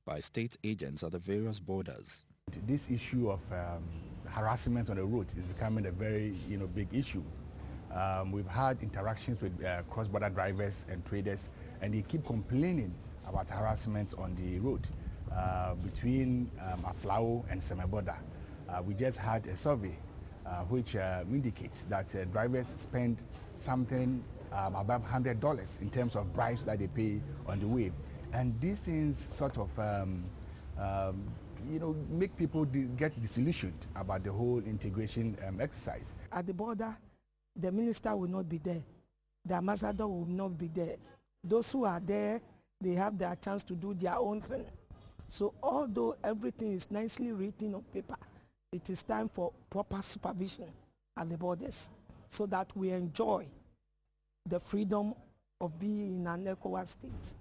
by state agents at the various borders. This issue of harassment on the road is becoming a very big issue. We've had interactions with cross-border drivers and traders, and they keep complaining about harassment on the road between Aflao and Semeboda. We just had a survey which indicates that drivers spend something above $100 in terms of bribes that they pay on the way. And these things sort of make people get disillusioned about the whole integration exercise. At the border, the minister will not be there. The ambassador will not be there. Those who are there, they have their chance to do their own thing. So although everything is nicely written on paper, it is time for proper supervision at the borders so that we enjoy the freedom of being in an ECOWAS state.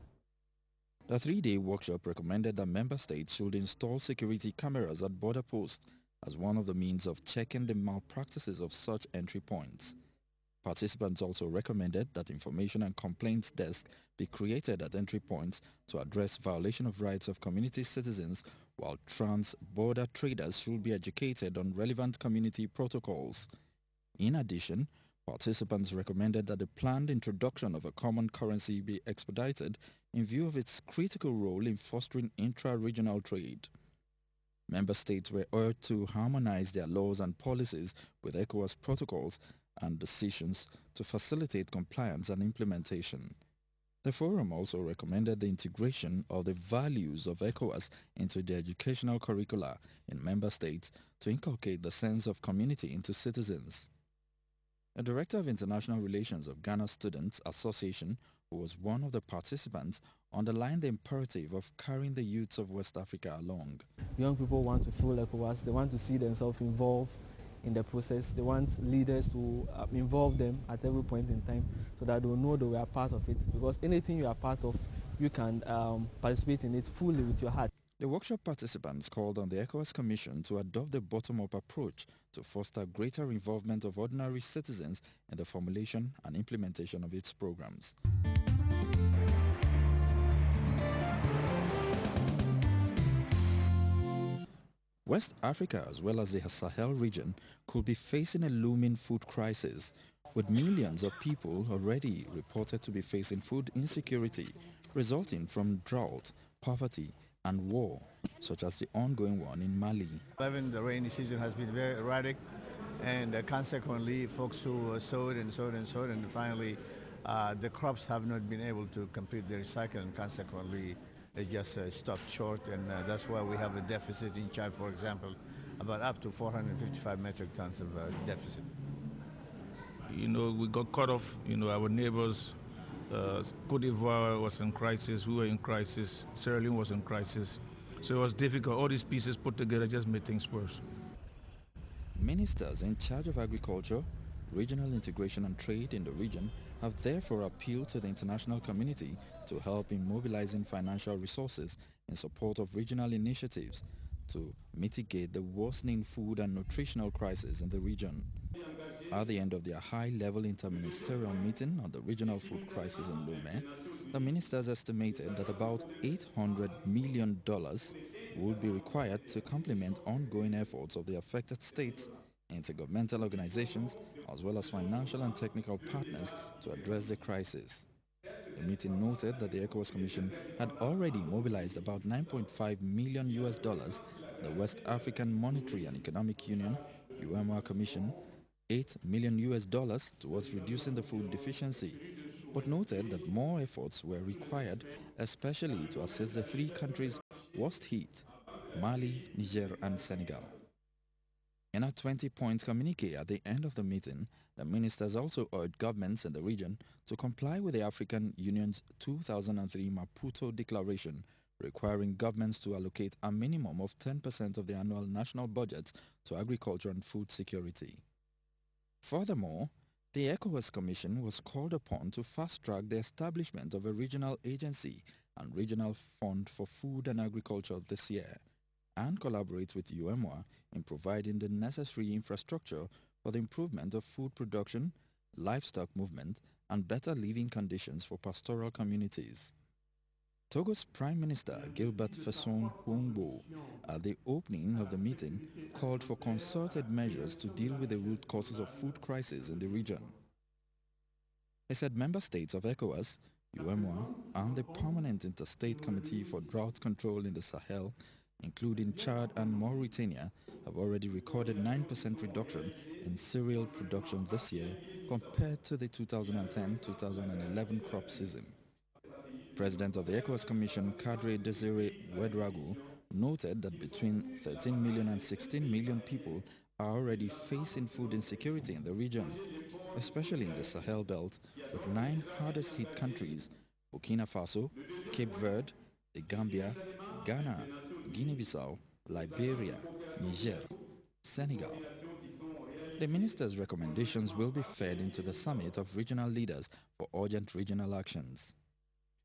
The three-day workshop recommended that member states should install security cameras at border posts as one of the means of checking the malpractices of such entry points. Participants also recommended that information and complaints desks be created at entry points to address violation of rights of community citizens, while trans-border traders should be educated on relevant community protocols. In addition, participants recommended that the planned introduction of a common currency be expedited in view of its critical role in fostering intra-regional trade. Member states were urged to harmonize their laws and policies with ECOWAS protocols and decisions to facilitate compliance and implementation. The forum also recommended the integration of the values of ECOWAS into the educational curricula in member states to inculcate the sense of community into citizens. The Director of International Relations of Ghana Students Association, who was one of the participants, underlined the imperative of carrying the youths of West Africa along. Young people want to feel ECOWAS, they want to see themselves involved in the process. They want leaders to involve them at every point in time so that they will know that we are part of it, because anything you are part of, you can participate in it fully with your heart. The workshop participants called on the ECOWAS Commission to adopt the bottom-up approach to foster greater involvement of ordinary citizens in the formulation and implementation of its programs. West Africa, as well as the Sahel region, could be facing a looming food crisis, with millions of people already reported to be facing food insecurity resulting from drought, poverty, and war, such as the ongoing one in Mali. The rainy season has been very erratic, and consequently folks who sowed and finally the crops have not been able to complete their cycle, and consequently they just stopped short, and that's why we have a deficit in Chad, for example, about up to 455 metric tons of deficit. We got cut off. Our neighbors, Cote d'Ivoire was in crisis, we were in crisis, Sierra Leone was in crisis. So it was difficult. All these pieces put together just made things worse. Ministers in charge of agriculture, regional integration and trade in the region have therefore appealed to the international community to help in mobilizing financial resources in support of regional initiatives to mitigate the worsening food and nutritional crisis in the region. At the end of their high-level interministerial meeting on the regional food crisis in Lomé, the ministers estimated that about $800 million would be required to complement ongoing efforts of the affected states, intergovernmental organizations, as well as financial and technical partners to address the crisis. The meeting noted that the ECOWAS Commission had already mobilized about $9.5 million the West African Monetary and Economic Union, UEMOA Commission, $8 million towards reducing the food deficiency, but noted that more efforts were required, especially to assist the three countries worst hit, Mali, Niger, and Senegal. In a 20-point communique at the end of the meeting, the ministers also urged governments in the region to comply with the African Union's 2003 Maputo Declaration, requiring governments to allocate a minimum of 10% of the annual national budgets to agriculture and food security. Furthermore, the ECOWAS Commission was called upon to fast-track the establishment of a regional agency and regional fund for food and agriculture this year, and collaborate with UEMOA in providing the necessary infrastructure for the improvement of food production, livestock movement, and better living conditions for pastoral communities. Togo's Prime Minister Gilbert Fesson Humbo, at the opening of the meeting, called for concerted measures to deal with the root causes of food crisis in the region. He said member states of ECOWAS, UEMOA, and the Permanent Interstate Committee for Drought Control in the Sahel, including Chad and Mauritania, have already recorded 9% reduction in cereal production this year compared to the 2010-2011 crop season. President of the ECOWAS Commission, Kadri Desire Ouedraogo, noted that between 13 million and 16 million people are already facing food insecurity in the region, especially in the Sahel belt, with 9 hardest hit countries: Burkina Faso, Cape Verde, the Gambia, Ghana, Guinea-Bissau, Liberia, Niger, Senegal. The minister's recommendations will be fed into the summit of regional leaders for urgent regional actions.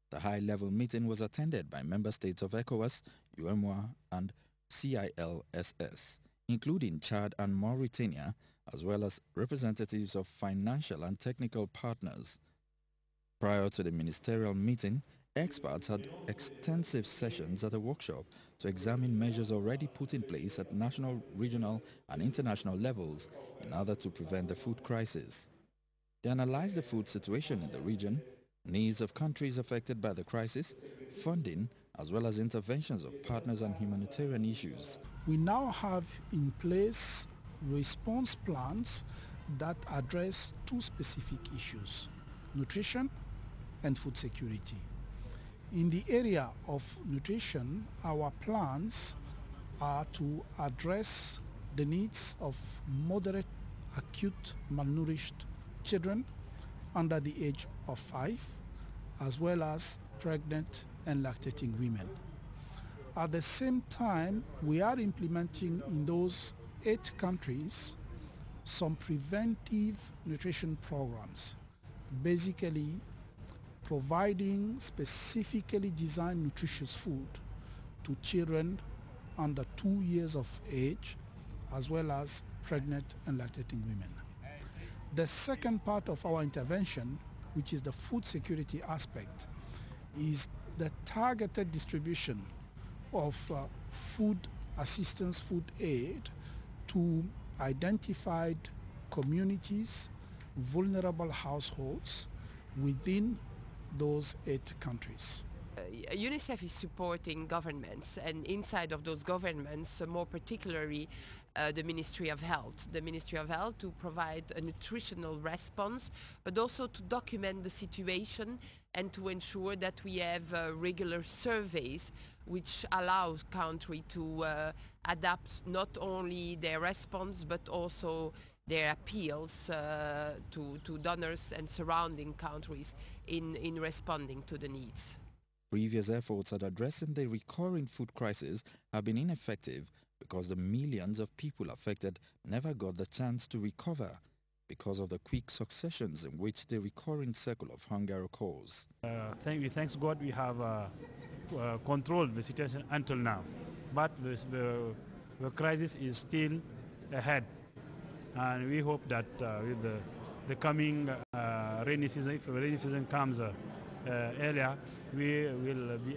The high-level meeting was attended by member states of ECOWAS, UEMOA, and CILSS, including Chad and Mauritania, as well as representatives of financial and technical partners. Prior to the ministerial meeting, experts had extensive sessions at a workshop to examine measures already put in place at national, regional, and international levels in order to prevent the food crisis. They analyzed the food situation in the region, needs of countries affected by the crisis, funding, as well as interventions of partners and humanitarian issues. We now have in place response plans that address 2 specific issues: nutrition and food security. In the area of nutrition, our plans are to address the needs of moderate acute malnourished children under the age of 5, as well as pregnant and lactating women. At the same time, we are implementing in those 8 countries some preventive nutrition programs, basically providing specifically designed nutritious food to children under 2 years of age, as well as pregnant and lactating women. The second part of our intervention, which is the food security aspect, is the targeted distribution of food assistance, food aid to identified communities, vulnerable households within those 8 countries. UNICEF is supporting governments, and inside of those governments, more particularly the Ministry of Health. The Ministry of Health to provide a nutritional response, but also to document the situation and to ensure that we have regular surveys which allows country to adapt not only their response but also their appeals to donors and surrounding countries in responding to the needs. Previous efforts at addressing the recurring food crisis have been ineffective because the millions of people affected never got the chance to recover because of the quick successions in which the recurring cycle of hunger occurs. Thanks God we have controlled the situation until now, but the crisis is still ahead, and we hope that with the coming rainy season, if the rainy season comes earlier, we will be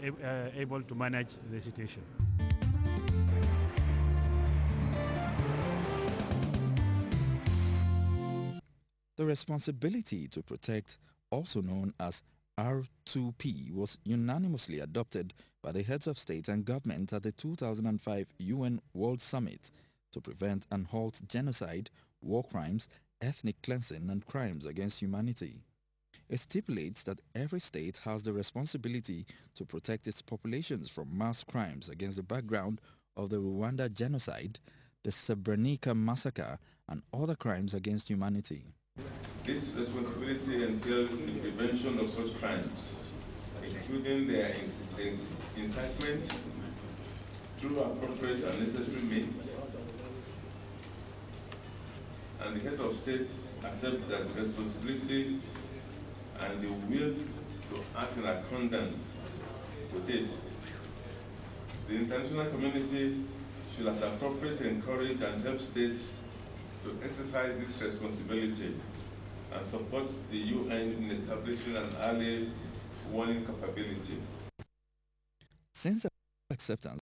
able to manage the situation. The responsibility to protect, also known as R2P, was unanimously adopted by the heads of state and government at the 2005 UN World Summit to prevent and halt genocide, war crimes, ethnic cleansing, and crimes against humanity. It stipulates that every state has the responsibility to protect its populations from mass crimes against the background of the Rwanda genocide, the Srebrenica massacre, and other crimes against humanity. This responsibility entails the prevention of such crimes, including their incitement through appropriate and necessary means, and the heads of state accept that the responsibility and the will to act in accordance with it. The international community should, as appropriate, encourage and help states to exercise this responsibility and support the UN in establishing an early warning capability. Since acceptance